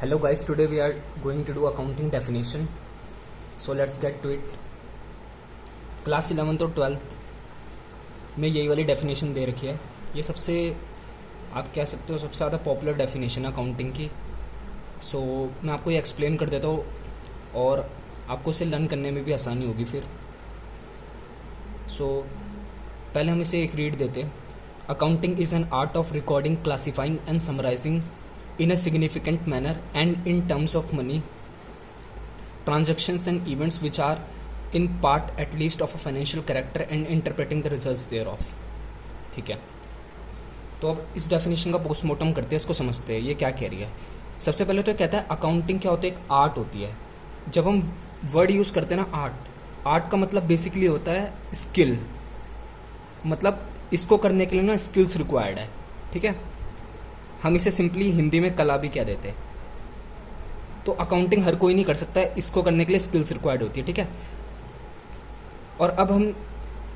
Hello guys, today we are going to do accounting definition. So let's get to it. Class 11th और 12th में यही वाली definition दे रखी है. ये सबसे आप कह सकते हो सबसे ज़्यादा पॉपुलर डेफिनेशन है अकाउंटिंग की. सो मैं आपको ये एक्सप्लेन कर देता हूँ और आपको इसे लर्न करने में भी आसानी होगी फिर. सो पहले हम इसे एक रीड देते हैं. Accounting is an art of recording, classifying and summarising in a significant manner and in terms of money transactions and events which are in part at least of a financial character and interpreting the results thereof. ठीक है, तो अब इस definition का postmortem करते हैं, इसको समझते हैं ये क्या कह रही है. सबसे पहले तो कहता है अकाउंटिंग क्या होता है, एक आर्ट होती है. जब हम वर्ड यूज़ करते हैं ना आर्ट का मतलब बेसिकली होता है स्किल. मतलब इसको करने के लिए ना स्किल्स रिक्वायर्ड है. ठीक है, हम इसे सिंपली हिंदी में कला भी कह देते हैं. तो अकाउंटिंग हर कोई नहीं कर सकता है, इसको करने के लिए स्किल्स रिक्वायर्ड होती है. ठीक है, और अब हम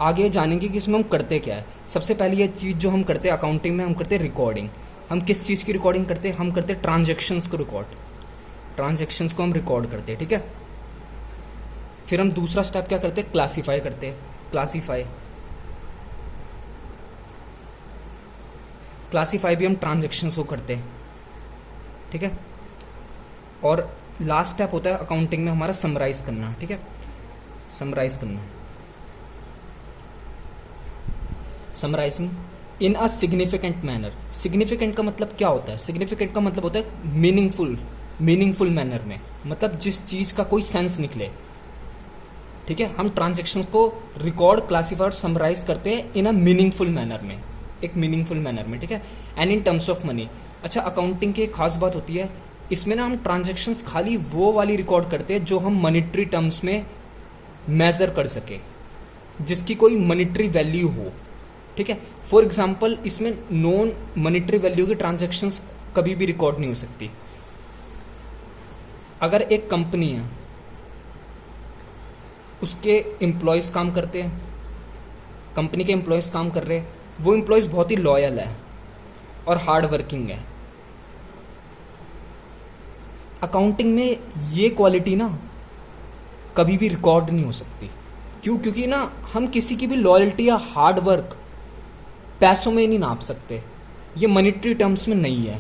आगे जानेंगे कि इसमें हम करते क्या है. सबसे पहले ये चीज़ जो हम करते हैं अकाउंटिंग में, हम करते हैं रिकॉर्डिंग. हम किस चीज़ की रिकॉर्डिंग करते हैं, हम करते हैं ट्रांजेक्शन्स को ट्रांजेक्शन्स को हम रिकॉर्ड करते हैं. ठीक है, फिर हम दूसरा स्टेप क्या करते हैं, क्लासीफाई करते हैं. क्लासीफाई भी हम ट्रांजेक्शन्स को करते हैं. ठीक है, और लास्ट स्टेप होता है अकाउंटिंग में हमारा समराइज करना. ठीक है, summarising in a significant manner. Significant का मतलब क्या होता है, सिग्निफिकेंट का मतलब होता है मीनिंगफुल मैनर में, मतलब जिस चीज़ का कोई सेंस निकले. ठीक है, हम ट्रांजेक्शन्स को रिकॉर्ड, क्लासीफाई और समराइज करते हैं इन अ मीनिंगफुल मैनर में, एक मीनिंगफुल मैनर में. ठीक है, and in terms of money. अच्छा, अकाउंटिंग की एक खास बात होती है, इसमें ना हम ट्रांजैक्शंस खाली वो वाली रिकॉर्ड करते हैं जो हम मॉनेटरी टर्म्स में मेजर कर सके, जिसकी कोई मॉनेटरी वैल्यू हो. ठीक है, फॉर एग्जांपल इसमें नॉन मॉनेटरी वैल्यू की ट्रांजैक्शंस कभी भी रिकॉर्ड नहीं हो सकती. अगर एक कंपनी है, उसके एम्प्लॉयज काम करते हैं, कंपनी के एम्प्लॉयज काम कर रहे हैं, वो एम्प्लॉयज बहुत ही लॉयल है और हार्ड वर्किंग है. अकाउंटिंग में ये क्वालिटी ना कभी भी रिकॉर्ड नहीं हो सकती. क्यों? क्योंकि ना हम किसी की भी लॉयल्टी या हार्ड वर्क पैसों में नहीं नाप सकते. ये मॉनेटरी टर्म्स में नहीं है.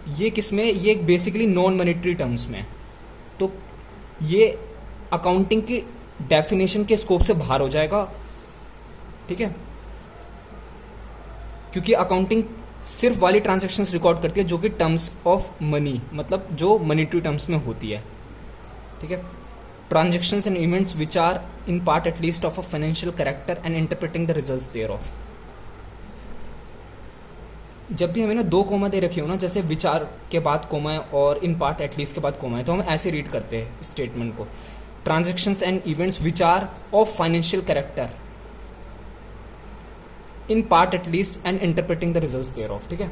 ये किसमें, ये बेसिकली नॉन मॉनेटरी टर्म्स में. तो ये अकाउंटिंग की डेफिनेशन के स्कोप से बाहर हो जाएगा. ठीक है, क्योंकि अकाउंटिंग सिर्फ वाली ट्रांजैक्शंस रिकॉर्ड करती है जो कि टर्म्स ऑफ मनी, मतलब जो मॉनेटरी टर्म्स में होती है. ठीक है, transactions and events which are in part at least of a financial character and interpreting the results thereof. जब भी हमें ना दो कोमा दे रखे हो ना, जैसे विचार के बाद कोमा है और इन पार्ट एट लीस्ट के बाद कोमा है, तो हम ऐसे रीड करते हैं स्टेटमेंट को, transactions and events which are of financial character in part at least and interpreting the results thereof. ठीक है,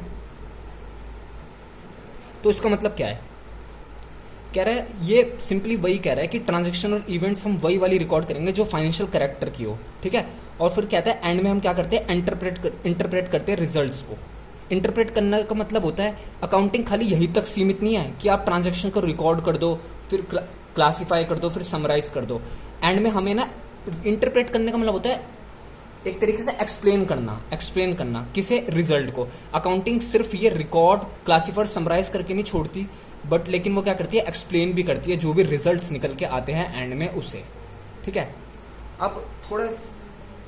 तो इसका मतलब क्या है, कह रहा है ये सिंपली वही कह रहा है कि ट्रांजैक्शन और इवेंट्स हम वही वाली रिकॉर्ड करेंगे जो फाइनेंशियल कैरेक्टर की हो. ठीक है, और फिर कहता है एंड में हम क्या करते हैं, इंटरप्रेट करते हैं रिजल्ट्स को. इंटरप्रेट करने का मतलब होता है अकाउंटिंग खाली यही तक सीमित नहीं है कि आप ट्रांजैक्शन को रिकॉर्ड कर दो, फिर क्लासीफाई कर दो, फिर समराइज कर दो. एंड में हमें ना इंटरप्रेट करने का मतलब होता है एक तरीके से एक्सप्लेन करना किसे, रिजल्ट को. अकाउंटिंग सिर्फ ये रिकॉर्ड, क्लासीफाई, समराइज करके नहीं छोड़ती, बट लेकिन वो क्या करती है, एक्सप्लेन भी करती है जो भी रिजल्ट्स निकल के आते हैं एंड में उसे. ठीक है, अब थोड़ा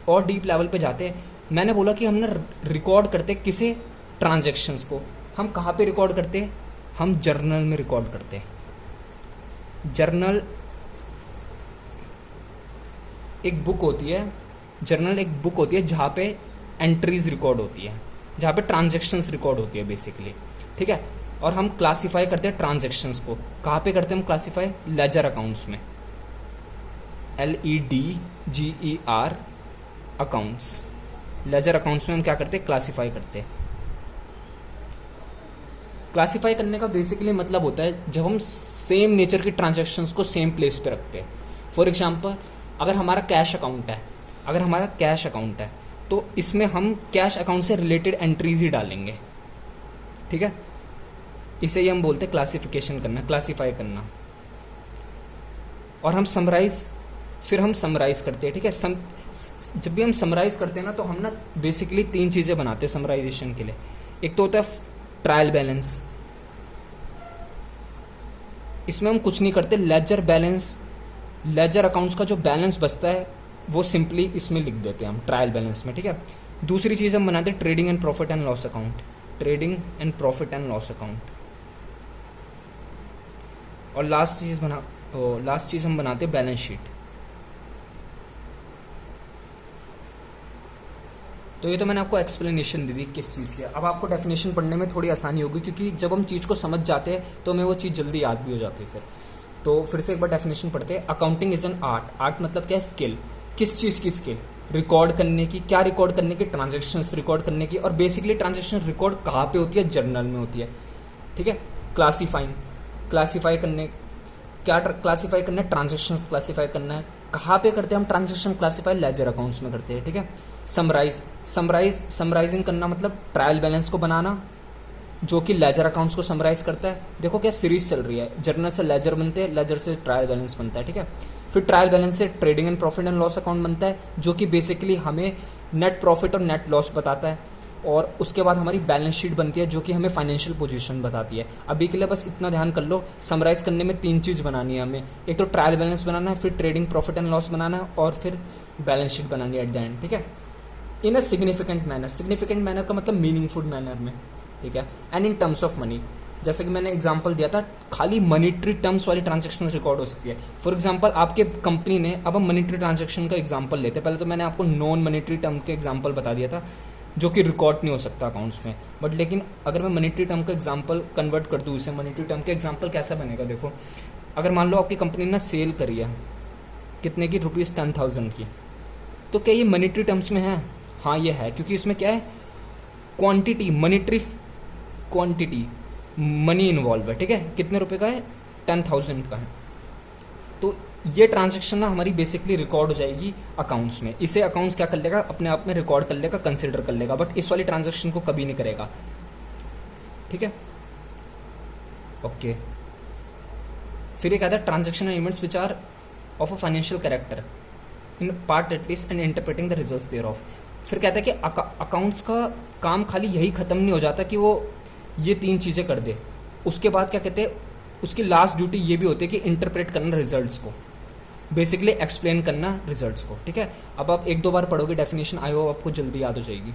और डीप लेवल पे जाते हैं. मैंने बोला कि हम ना रिकॉर्ड करते किसे, ट्रांजेक्शन्स को. हम कहाँ पे रिकॉर्ड करते हैं, हम जर्नल में रिकॉर्ड करते हैं. जर्नल एक बुक होती है जहाँ पे एंट्रीज रिकॉर्ड होती है, जहाँ पे ट्रांजैक्शंस रिकॉर्ड होती है बेसिकली. ठीक है, और हम क्लासीफाई करते हैं ट्रांजैक्शंस को. कहाँ पे करते हैं हम क्लासीफाई, लेजर अकाउंट्स में, LEDGER अकाउंट्स. लेजर अकाउंट्स में हम क्या करते हैं, क्लासीफाई करते हैं. क्लासीफाई करने का बेसिकली मतलब होता है जब हम सेम नेचर की ट्रांजैक्शंस को सेम प्लेस पे रखते हैं. फॉर एग्जांपल अगर हमारा कैश अकाउंट है तो इसमें हम कैश अकाउंट से रिलेटेड एंट्रीज ही डालेंगे. ठीक है, इसे ही हम बोलते हैं क्लासिफिकेशन करना, क्लासीफाई करना। और हम फिर हम समराइज करते हैं, ठीक है। जब भी हम समराइज करते हैं ना, तो हम ना बेसिकली 3 चीज़ें बनाते हैं समराइजेशन के लिए। एक तो होता है ट्रायल बैलेंस, इसमें हम कुछ नहीं करते, लेजर बैलेंस, लेजर अकाउंट्स का जो बैलेंस बचता है वो सिंपली इसमें लिख देते हैं हम ट्रायल बैलेंस में, ठीक है। दूसरी चीज़ हम बनाते हैं trading and profit and loss account, trading and profit and loss account. और लास्ट चीज़ हम बनाते हैं बैलेंस शीट। तो ये तो मैंने आपको एक्सप्लेनेशन दी थी किस चीज़ की। अब आपको डेफिनेशन पढ़ने में थोड़ी आसानी होगी, क्योंकि जब हम चीज़ को समझ जाते हैं तो हमें वो चीज़ जल्दी याद भी हो जाती है। तो फिर से एक बार डेफिनेशन पढ़ते हैं। Accounting is an art. Art मतलब क्या है? स्किल। किस चीज़ की स्किल? रिकॉर्ड करने की। क्या रिकॉर्ड करने की? ट्रांजेक्शन्स रिकॉर्ड करने की। और बेसिकली ट्रांजेक्शन रिकॉर्ड कहाँ पे होती है? जर्नल में होती है, ठीक है। क्लासीफाई करने, क्या क्लासीफाई करना है? ट्रांजेक्शन्स क्लासीफाई करना है। कहाँ पे करते हैं हम ट्रांजेक्शन क्लासीफाई? लेजर अकाउंट्स में करते हैं, ठीक है। समराइजिंग करना मतलब ट्रायल बैलेंस को बनाना, जो कि लेजर अकाउंट्स को समराइज करता है। देखो क्या सीरीज चल रही है, जर्नल से लेजर बनते हैं, लेजर से ट्रायल बैलेंस बनता है, ठीक है। फिर ट्रायल बैलेंस से trading and profit and loss account बनता है, जो कि बेसिकली हमें नेट प्रॉफिट और नेट लॉस बताता है। और उसके बाद हमारी बैलेंस शीट बनती है, जो कि हमें फाइनेंशियल पोजीशन बताती है। अभी के लिए बस इतना ध्यान कर लो, समराइज करने में 3 चीज़ बनानी है हमें। एक तो ट्रायल बैलेंस बनाना है, फिर ट्रेडिंग प्रॉफिट एंड लॉस बनाना है, और फिर बैलेंस शीट बनानी है एट द एंड, ठीक है। In a significant manner. Significant manner का मतलब मीनिंगफुल मैनर में, ठीक है। And in terms of money, जैसे कि मैंने एग्जांपल दिया था, खाली मनीटरी टर्म्स वाली ट्रांजैक्शन रिकॉर्ड हो सकती है। फॉर एग्जांपल आपके कंपनी ने, अब हम मनीटरी ट्रांजैक्शन का एग्जांपल लेते हैं। पहले तो मैंने आपको नॉन मनीटरी टर्म के एग्जांपल बता दिया था, जो कि रिकॉर्ड नहीं हो सकता अकाउंट्स में। बट लेकिन अगर मैं मनीटरी टर्म का एग्जांपल कन्वर्ट कर दूँ इसे, मनीटरी टर्म का एग्जांपल कैसा बनेगा? देखो, अगर मान लो आपकी कंपनी ने सेल करी है कितने की? ₹10,000 की। तो क्या ये मनीटरी टर्म्स में है? हाँ ये है, क्योंकि इसमें क्या है? Quantity, monetary quantity, money involve है, ठीक है। कितने रुपए का है? 10,000 का है। तो ये ट्रांजैक्शन ना हमारी बेसिकली रिकॉर्ड हो जाएगी अकाउंट्स में। इसे अकाउंट्स क्या कर लेगा? अपने आप में रिकॉर्ड कर लेगा, कंसिडर कर लेगा, बट इस वाली ट्रांजैक्शन को कभी नहीं करेगा, ठीक है। ओके, फिर ये कहता है transaction events which are of a financial character in part at least and interpreting the results thereof. फिर कहता है कि अकाउंट्स का काम खाली यही खत्म नहीं हो जाता कि वो ये 3 चीज़ें कर दे। उसके बाद क्या कहते हैं, उसकी लास्ट ड्यूटी ये भी होती है कि इंटरप्रेट करना रिजल्ट्स को, बेसिकली एक्सप्लेन करना रिजल्ट्स को, ठीक है। अब आप 1-2 बार पढ़ोगे डेफिनेशन, आई होप आपको जल्दी याद हो जाएगी।